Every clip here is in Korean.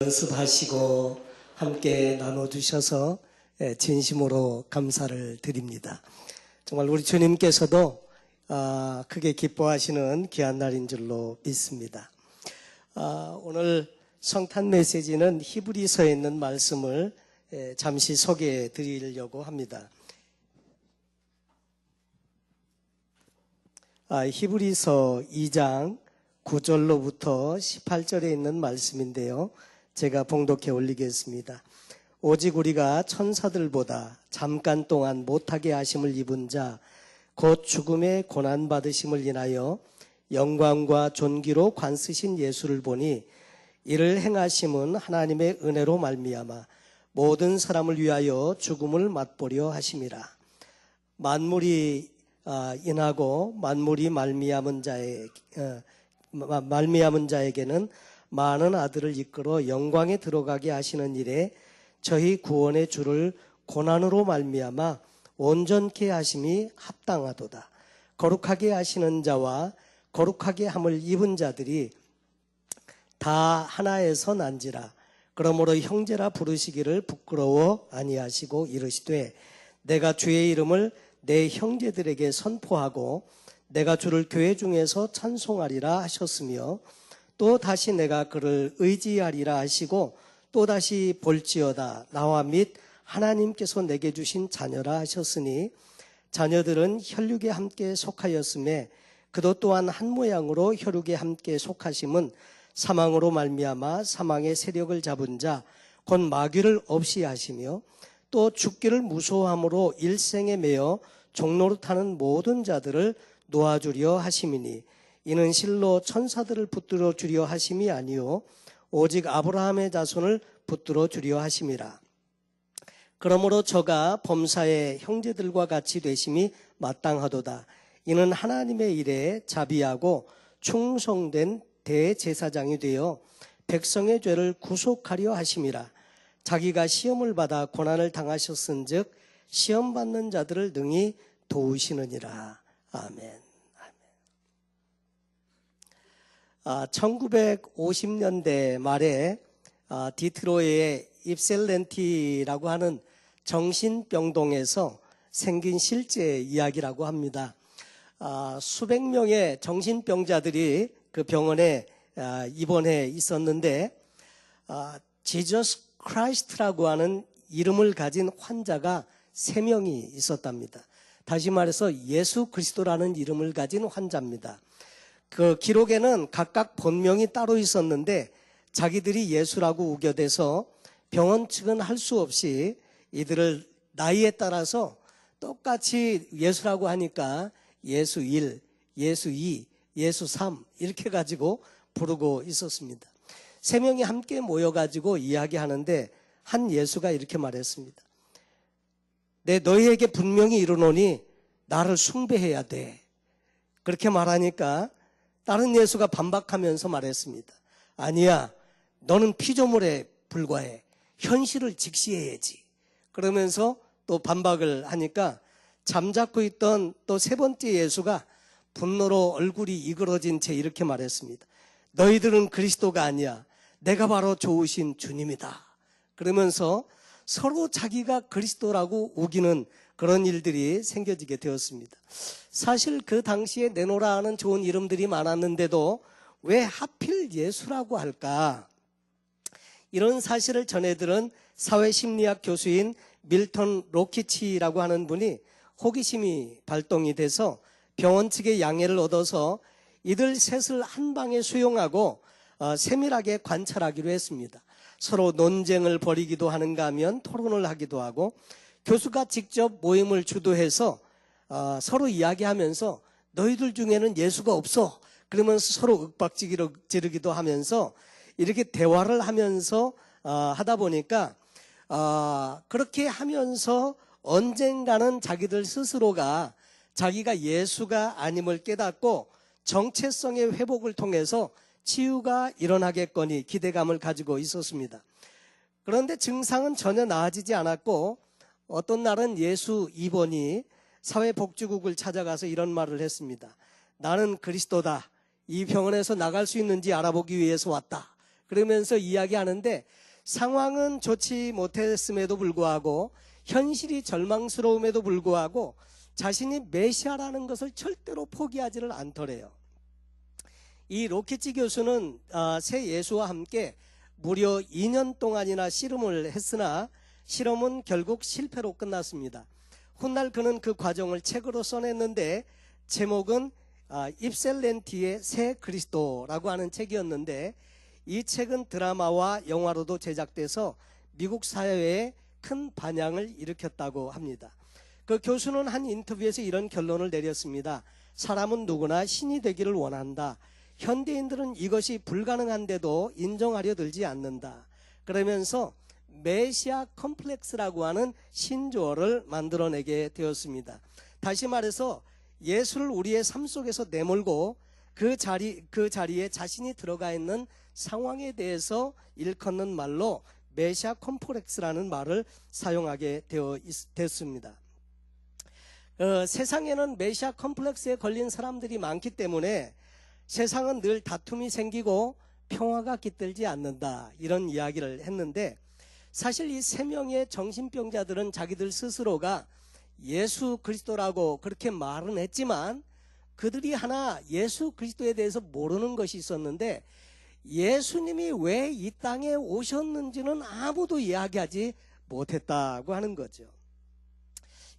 연습하시고 함께 나눠주셔서 진심으로 감사를 드립니다. 정말 우리 주님께서도 크게 기뻐하시는 귀한 날인 줄로 믿습니다. 오늘 성탄 메시지는 히브리서에 있는 말씀을 잠시 소개해 드리려고 합니다. 히브리서 2장 9절로부터 18절에 있는 말씀인데요. 제가 봉독해 올리겠습니다. 오직 우리가 천사들보다 잠깐 동안 못하게 하심을 입은 자 곧 죽음의 고난받으심을 인하여 영광과 존귀로 관쓰신 예수를 보니 이를 행하심은 하나님의 은혜로 말미암아 모든 사람을 위하여 죽음을 맛보려 하심이라. 만물이 인하고 만물이 말미암은 자에게는 많은 아들을 이끌어 영광에 들어가게 하시는 일에 저희 구원의 주를 고난으로 말미암아 온전케 하심이 합당하도다. 거룩하게 하시는 자와 거룩하게 함을 입은 자들이 다 하나에서 난지라. 그러므로 형제라 부르시기를 부끄러워 아니하시고 이르시되 내가 주의 이름을 내 형제들에게 선포하고 내가 주를 교회 중에서 찬송하리라 하셨으며 또 다시 내가 그를 의지하리라 하시고 또 다시 볼지어다 나와 및 하나님께서 내게 주신 자녀라 하셨으니 자녀들은 혈육에 함께 속하였음에 그도 또한 한 모양으로 혈육에 함께 속하심은 사망으로 말미암아 사망의 세력을 잡은 자 곧 마귀를 없이 하시며 또 죽기를 무서워함으로 일생에 매여 종노릇하는 모든 자들을 놓아주려 하심이니 이는 실로 천사들을 붙들어 주려 하심이 아니요 오직 아브라함의 자손을 붙들어 주려 하심이라. 그러므로 저가 범사의 형제들과 같이 되심이 마땅하도다. 이는 하나님의 일에 자비하고 충성된 대제사장이 되어 백성의 죄를 구속하려 하심이라. 자기가 시험을 받아 고난을 당하셨은즉 시험 받는 자들을 능히 도우시느니라. 아멘. 1950년대 말에 디트로이의 입셀렌티라고 하는 정신병동에서 생긴 실제 이야기라고 합니다. 수백 명의 정신병자들이 그 병원에 입원해 있었는데 지저스 크라이스트라고 하는 이름을 가진 환자가 3명이 있었답니다. 다시 말해서 예수 그리스도라는 이름을 가진 환자입니다. 그 기록에는 각각 본명이 따로 있었는데 자기들이 예수라고 우겨대서 병원 측은 할 수 없이 이들을 나이에 따라서 똑같이 예수라고 하니까 예수 1, 예수 2, 예수 3 이렇게 가지고 부르고 있었습니다. 3명이 함께 모여가지고 이야기하는데 한 예수가 이렇게 말했습니다. 너희에게 분명히 이르노니 나를 숭배해야 돼. 그렇게 말하니까 다른 예수가 반박하면서 말했습니다. 아니야, 너는 피조물에 불과해. 현실을 직시해야지. 그러면서 또 반박을 하니까 잠자코 있던 또 3번째 예수가 분노로 얼굴이 이그러진 채 이렇게 말했습니다. 너희들은 그리스도가 아니야. 내가 바로 좋으신 주님이다. 그러면서 서로 자기가 그리스도라고 우기는 그런 일들이 생겨지게 되었습니다. 사실 그 당시에 내노라 하는 좋은 이름들이 많았는데도 왜 하필 예수라고 할까? 이런 사실을 전해들은 사회심리학 교수인 밀턴 로키치라고 하는 분이 호기심이 발동이 돼서 병원 측의 양해를 얻어서 이들 셋을 한 방에 수용하고 세밀하게 관찰하기로 했습니다. 서로 논쟁을 벌이기도 하는가 하면 토론을 하기도 하고 교수가 직접 모임을 주도해서 서로 이야기하면서 너희들 중에는 예수가 없어. 그러면서 서로 윽박지르기도 하면서 이렇게 대화를 하면서 하다 보니까 그렇게 하면서 언젠가는 자기들 스스로가 자기가 예수가 아님을 깨닫고 정체성의 회복을 통해서 치유가 일어나겠거니 기대감을 가지고 있었습니다. 그런데 증상은 전혀 나아지지 않았고 어떤 날은 예수 2번이 사회복지국을 찾아가서 이런 말을 했습니다. 나는 그리스도다. 이 병원에서 나갈 수 있는지 알아보기 위해서 왔다. 그러면서 이야기하는데 상황은 좋지 못했음에도 불구하고 현실이 절망스러움에도 불구하고 자신이 메시아라는 것을 절대로 포기하지를 않더래요. 이 로키치 교수는 새 예수와 함께 무려 2년 동안이나 씨름을 했으나 실험은 결국 실패로 끝났습니다. 훗날 그는 그 과정을 책으로 써냈는데 제목은 입셀렌티의 새 그리스도라고 하는 책이었는데 이 책은 드라마와 영화로도 제작돼서 미국 사회에 큰 반향을 일으켰다고 합니다. 그 교수는 한 인터뷰에서 이런 결론을 내렸습니다. 사람은 누구나 신이 되기를 원한다. 현대인들은 이것이 불가능한데도 인정하려 들지 않는다. 그러면서 메시아 컴플렉스라고 하는 신조어를 만들어내게 되었습니다. 다시 말해서 예수를 우리의 삶 속에서 내몰고 그 자리에 자신이 들어가 있는 상황에 대해서 일컫는 말로 메시아 컴플렉스라는 말을 사용하게 됐습니다. 세상에는 메시아 컴플렉스에 걸린 사람들이 많기 때문에 세상은 늘 다툼이 생기고 평화가 깃들지 않는다, 이런 이야기를 했는데 사실 이 3명의 정신병자들은 자기들 스스로가 예수 그리스도라고 그렇게 말은 했지만 그들이 하나 예수 그리스도에 대해서 모르는 것이 있었는데 예수님이 왜 이 땅에 오셨는지는 아무도 이야기하지 못했다고 하는 거죠.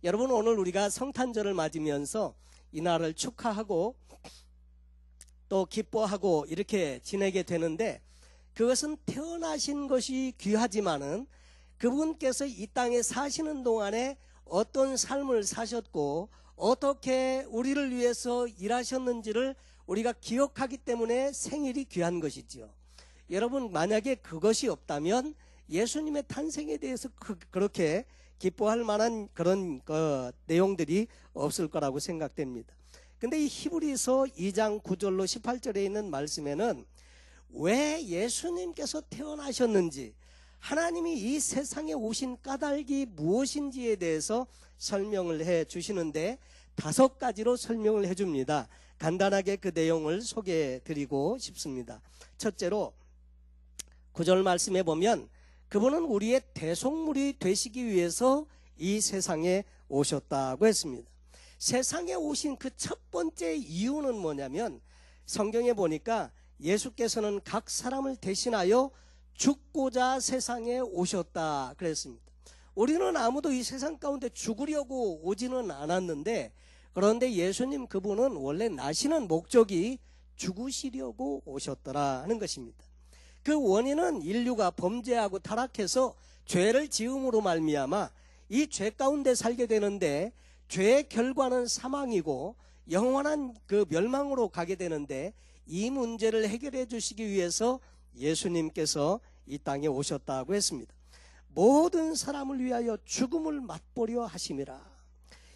여러분, 오늘 우리가 성탄절을 맞으면서 이날을 축하하고 또 기뻐하고 이렇게 지내게 되는데 그것은 태어나신 것이 귀하지만은 그분께서 이 땅에 사시는 동안에 어떤 삶을 사셨고 어떻게 우리를 위해서 일하셨는지를 우리가 기억하기 때문에 생일이 귀한 것이죠. 여러분, 만약에 그것이 없다면 예수님의 탄생에 대해서 그렇게 기뻐할 만한 그런 내용들이 없을 거라고 생각됩니다. 근데 이 히브리서 2장 9절로 18절에 있는 말씀에는 왜 예수님께서 태어나셨는지, 하나님이 이 세상에 오신 까닭이 무엇인지에 대해서 설명을 해 주시는데 5가지로 설명을 해 줍니다. 간단하게 그 내용을 소개해 드리고 싶습니다. 첫째로 9절 말씀에 보면 그분은 우리의 대속물이 되시기 위해서 이 세상에 오셨다고 했습니다. 세상에 오신 그 첫 번째 이유는 뭐냐면 성경에 보니까 예수께서는 각 사람을 대신하여 죽고자 세상에 오셨다 그랬습니다. 우리는 아무도 이 세상 가운데 죽으려고 오지는 않았는데 그런데 예수님 그분은 원래 나시는 목적이 죽으시려고 오셨더라 하는 것입니다. 그 원인은 인류가 범죄하고 타락해서 죄를 지음으로 말미암아 이 죄 가운데 살게 되는데 죄의 결과는 사망이고 영원한 그 멸망으로 가게 되는데 이 문제를 해결해 주시기 위해서 예수님께서 이 땅에 오셨다고 했습니다. 모든 사람을 위하여 죽음을 맛보려 하심이라.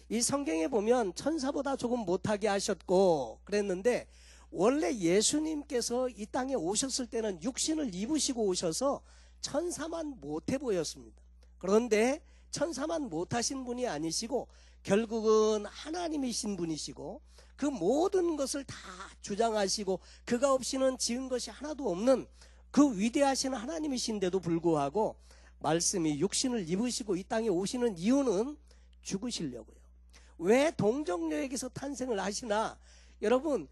이 성경에 보면 천사보다 조금 못하게 하셨고 그랬는데 원래 예수님께서 이 땅에 오셨을 때는 육신을 입으시고 오셔서 천사만 못해 보였습니다. 그런데 천사만 못하신 분이 아니시고 결국은 하나님이신 분이시고 그 모든 것을 다 주장하시고 그가 없이는 지은 것이 하나도 없는 그 위대하신 하나님이신데도 불구하고 말씀이 육신을 입으시고 이 땅에 오시는 이유는 죽으시려고요. 왜 동정녀에게서 탄생을 하시나? 여러분,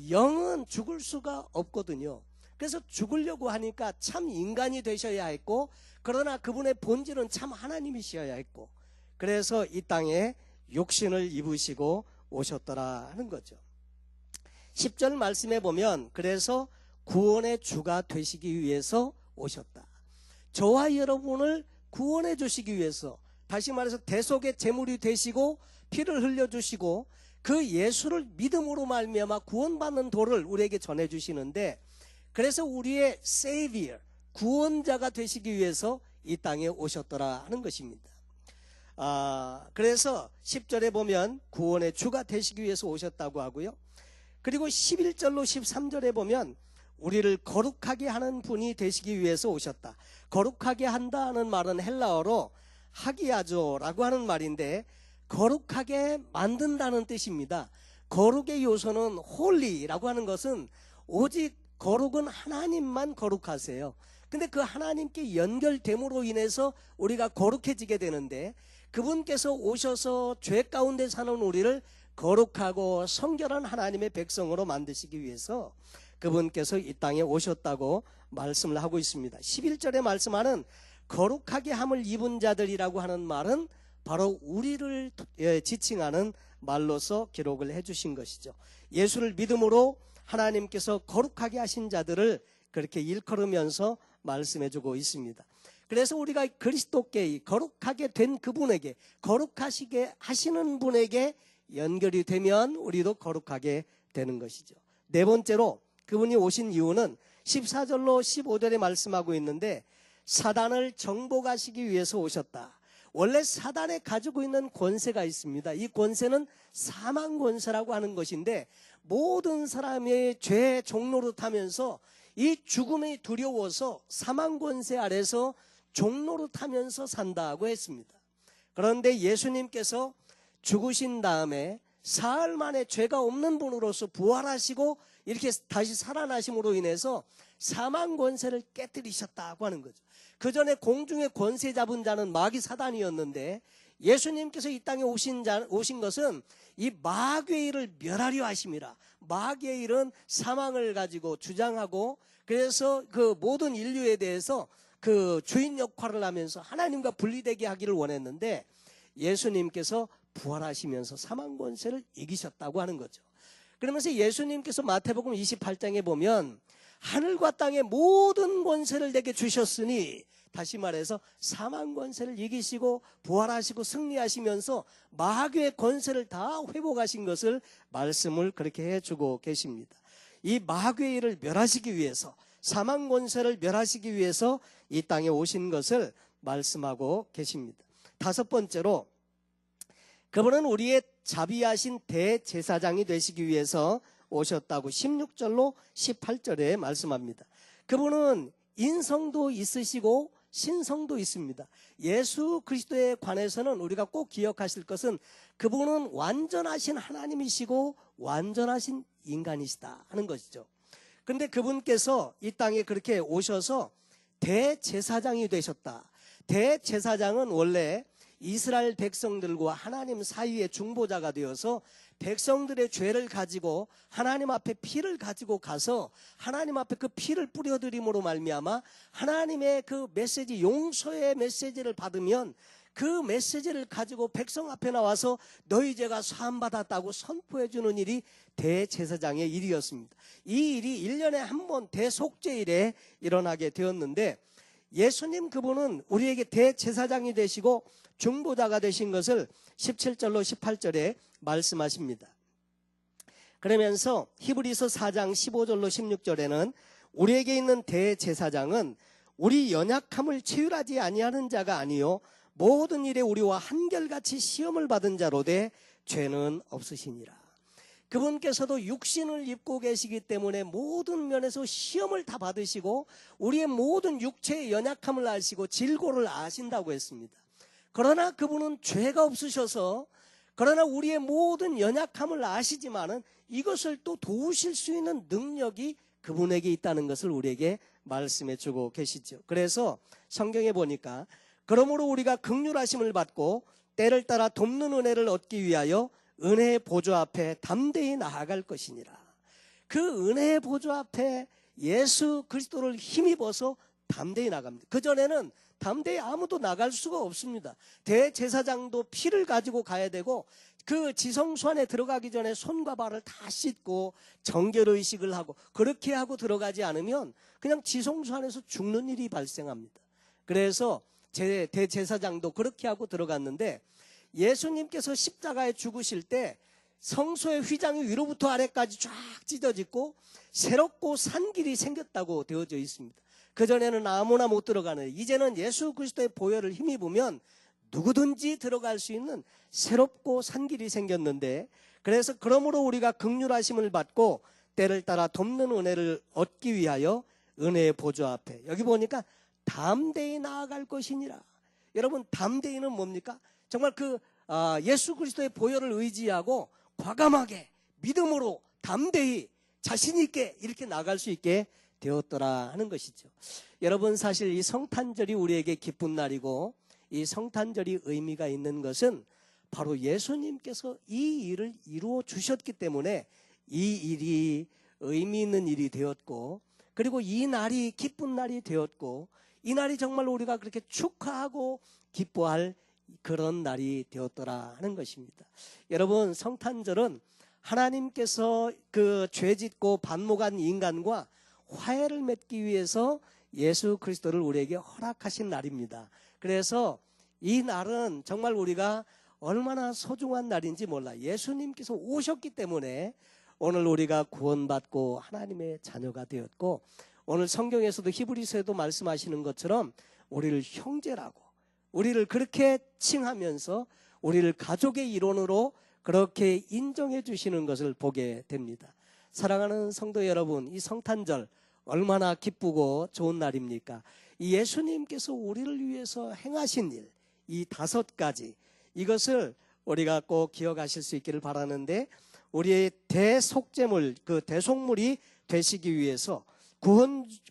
영은 죽을 수가 없거든요. 그래서 죽으려고 하니까 참 인간이 되셔야 했고 그러나 그분의 본질은 참 하나님이셔야 했고 그래서 이 땅에 육신을 입으시고 오셨더라 하는 거죠. 10절 말씀에 보면 그래서 구원의 주가 되시기 위해서 오셨다. 저와 여러분을 구원해 주시기 위해서, 다시 말해서 대속의 제물이 되시고 피를 흘려주시고 그 예수를 믿음으로 말미암아 구원받는 도를 우리에게 전해주시는데 그래서 우리의 Savior, 구원자가 되시기 위해서 이 땅에 오셨더라 하는 것입니다. 그래서 10절에 보면 구원의 주가 되시기 위해서 오셨다고 하고요. 그리고 11절로 13절에 보면 우리를 거룩하게 하는 분이 되시기 위해서 오셨다. 거룩하게 한다는 말은 헬라어로 하기야조라고 하는 말인데 거룩하게 만든다는 뜻입니다. 거룩의 요소는 홀리라고 하는 것은 오직 거룩은 하나님만 거룩하세요. 근데 그 하나님께 연결됨으로 인해서 우리가 거룩해지게 되는데, 그분께서 오셔서 죄 가운데 사는 우리를 거룩하고 성결한 하나님의 백성으로 만드시기 위해서 그분께서 이 땅에 오셨다고 말씀을 하고 있습니다. 11절에 말씀하는 거룩하게 함을 입은 자들이라고 하는 말은 바로 우리를 지칭하는 말로서 기록을 해주신 것이죠. 예수를 믿음으로 하나님께서 거룩하게 하신 자들을 그렇게 일컬으면서 말씀해주고 있습니다. 그래서 우리가 그리스도께 거룩하게 된 그분에게, 거룩하시게 하시는 분에게 연결이 되면 우리도 거룩하게 되는 것이죠. 네 번째로 그분이 오신 이유는 14절로 15절에 말씀하고 있는데, 사단을 정복하시기 위해서 오셨다. 원래 사단에 가지고 있는 권세가 있습니다. 이 권세는 사망 권세라고 하는 것인데, 모든 사람의 죄의 종로로 타면서 이 죽음이 두려워서 사망 권세 아래서 종로로 타면서 산다고 했습니다. 그런데 예수님께서 죽으신 다음에 사흘 만에 죄가 없는 분으로서 부활하시고 이렇게 다시 살아나심으로 인해서 사망 권세를 깨뜨리셨다고 하는 거죠. 그 전에 공중에 권세 잡은 자는 마귀 사단이었는데, 예수님께서 이 땅에 오신 것은 이 마귀의 일을 멸하려 하심이라. 마귀의 일은 사망을 가지고 주장하고, 그래서 그 모든 인류에 대해서 그 주인 역할을 하면서 하나님과 분리되게 하기를 원했는데, 예수님께서 부활하시면서 사망 권세를 이기셨다고 하는 거죠. 그러면서 예수님께서 마태복음 28장에 보면 하늘과 땅의 모든 권세를 내게 주셨으니, 다시 말해서 사망 권세를 이기시고 부활하시고 승리하시면서 마귀의 권세를 다 회복하신 것을 말씀을 그렇게 해주고 계십니다. 이 마귀의 일을 멸하시기 위해서, 사망 권세를 멸하시기 위해서 이 땅에 오신 것을 말씀하고 계십니다. 다섯 번째로 그분은 우리의 자비하신 대제사장이 되시기 위해서 오셨다고 16절로 18절에 말씀합니다. 그분은 인성도 있으시고 신성도 있습니다. 예수 그리스도에 관해서는 우리가 꼭 기억하실 것은 그분은 완전하신 하나님이시고 완전하신 인간이시다 하는 것이죠. 그런데 그분께서 이 땅에 그렇게 오셔서 대제사장이 되셨다. 대제사장은 원래 이스라엘 백성들과 하나님 사이의 중보자가 되어서 백성들의 죄를 가지고 하나님 앞에 피를 가지고 가서 하나님 앞에 그 피를 뿌려드림으로 말미암아 하나님의 그 메시지, 용서의 메시지를 받으면 그 메시지를 가지고 백성 앞에 나와서 너희 죄가 사함받았다고 선포해 주는 일이 대제사장의 일이었습니다. 이 일이 1년에 한 번 대속죄일에 일어나게 되었는데, 예수님 그분은 우리에게 대제사장이 되시고 중보자가 되신 것을 17절로 18절에 말씀하십니다. 그러면서 히브리서 4장 15절로 16절에는 우리에게 있는 대제사장은 우리 연약함을 체휼하지 아니하는 자가 아니요 모든 일에 우리와 한결같이 시험을 받은 자로되 죄는 없으시니라. 그분께서도 육신을 입고 계시기 때문에 모든 면에서 시험을 다 받으시고 우리의 모든 육체의 연약함을 아시고 질고를 아신다고 했습니다. 그러나 그분은 죄가 없으셔서, 그러나 우리의 모든 연약함을 아시지만은 이것을 또 도우실 수 있는 능력이 그분에게 있다는 것을 우리에게 말씀해 주고 계시죠. 그래서 성경에 보니까 그러므로 우리가 긍휼하심을 받고 때를 따라 돕는 은혜를 얻기 위하여 은혜의 보좌 앞에 담대히 나아갈 것이니라. 그 은혜의 보좌 앞에 예수 그리스도를 힘입어서 담대히 나갑니다. 그전에는 담대히 아무도 나갈 수가 없습니다. 대제사장도 피를 가지고 가야 되고 그 지성소 안에 들어가기 전에 손과 발을 다 씻고 정결의식을 하고, 그렇게 하고 들어가지 않으면 그냥 지성소 안에서 죽는 일이 발생합니다. 그래서 대제사장도 그렇게 하고 들어갔는데, 예수님께서 십자가에 죽으실 때 성소의 휘장이 위로부터 아래까지 쫙 찢어지고 새롭고 산 길이 생겼다고 되어져 있습니다. 그전에는 아무나 못 들어가는, 이제는 예수 그리스도의 보혈을 힘입으면 누구든지 들어갈 수 있는 새롭고 산 길이 생겼는데, 그래서 그러므로 우리가 긍휼하심을 받고 때를 따라 돕는 은혜를 얻기 위하여 은혜의 보좌 앞에, 여기 보니까 담대히 나아갈 것이니라. 여러분, 담대히는 뭡니까? 정말 예수 그리스도의 보혈을 의지하고 과감하게 믿음으로 담대히 자신 있게 이렇게 나갈 수 있게 되었더라 하는 것이죠. 여러분, 사실 이 성탄절이 우리에게 기쁜 날이고 이 성탄절이 의미가 있는 것은 바로 예수님께서 이 일을 이루어 주셨기 때문에 이 일이 의미 있는 일이 되었고, 그리고 이 날이 기쁜 날이 되었고, 이 날이 정말 우리가 그렇게 축하하고 기뻐할 그런 날이 되었더라 하는 것입니다. 여러분, 성탄절은 하나님께서 그 죄짓고 반목한 인간과 화해를 맺기 위해서 예수 그리스도를 우리에게 허락하신 날입니다. 그래서 이 날은 정말 우리가 얼마나 소중한 날인지 몰라. 예수님께서 오셨기 때문에 오늘 우리가 구원받고 하나님의 자녀가 되었고, 오늘 성경에서도 히브리서에도 말씀하시는 것처럼 우리를 형제라고, 우리를 그렇게 칭하면서 우리를 가족의 일원으로 그렇게 인정해 주시는 것을 보게 됩니다. 사랑하는 성도 여러분, 이 성탄절 얼마나 기쁘고 좋은 날입니까? 이 예수님께서 우리를 위해서 행하신 일, 이 5가지, 이것을 우리가 꼭 기억하실 수 있기를 바라는데, 우리의 대속제물, 그 대속물이 되시기 위해서,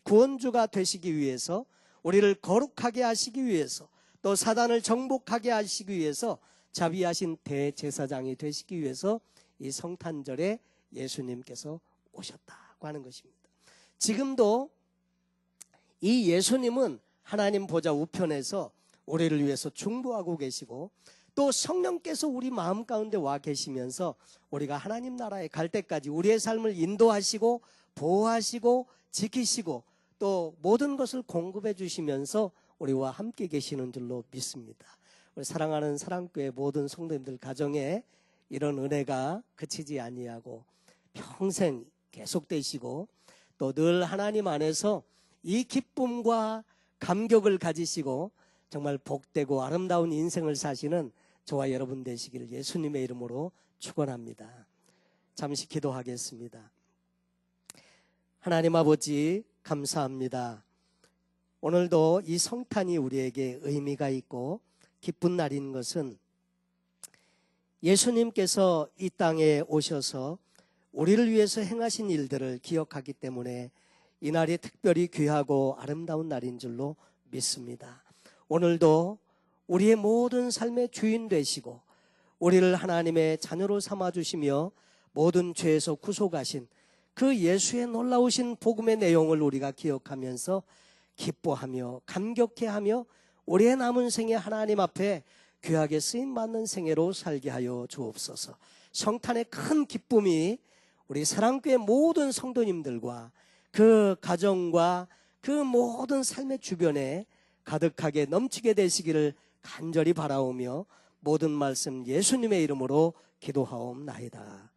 구원주가 되시기 위해서, 우리를 거룩하게 하시기 위해서, 또 사단을 정복하게 하시기 위해서 자비하신 대제사장이 되시기 위해서 이 성탄절에 예수님께서 오셨다고 하는 것입니다. 지금도 이 예수님은 하나님 보좌 우편에서 우리를 위해서 중보하고 계시고, 또 성령께서 우리 마음 가운데 와 계시면서 우리가 하나님 나라에 갈 때까지 우리의 삶을 인도하시고 보호하시고 지키시고 또 모든 것을 공급해 주시면서 우리와 함께 계시는 줄로 믿습니다. 우리 사랑하는 사랑교회 모든 성도님들 가정에 이런 은혜가 그치지 아니하고 평생 계속되시고, 또 늘 하나님 안에서 이 기쁨과 감격을 가지시고 정말 복되고 아름다운 인생을 사시는 저와 여러분 되시기를 예수님의 이름으로 축원합니다. 잠시 기도하겠습니다. 하나님 아버지, 감사합니다. 오늘도 이 성탄이 우리에게 의미가 있고 기쁜 날인 것은 예수님께서 이 땅에 오셔서 우리를 위해서 행하신 일들을 기억하기 때문에 이 날이 특별히 귀하고 아름다운 날인 줄로 믿습니다. 오늘도 우리의 모든 삶의 주인 되시고 우리를 하나님의 자녀로 삼아주시며 모든 죄에서 구속하신 그 예수의 놀라우신 복음의 내용을 우리가 기억하면서 기뻐하며 감격해하며 우리의 남은 생에 하나님 앞에 귀하게 쓰임받는 생애로 살게 하여 주옵소서. 성탄의 큰 기쁨이 우리 사랑교회 모든 성도님들과 그 가정과 그 모든 삶의 주변에 가득하게 넘치게 되시기를 간절히 바라오며 모든 말씀 예수님의 이름으로 기도하옵나이다.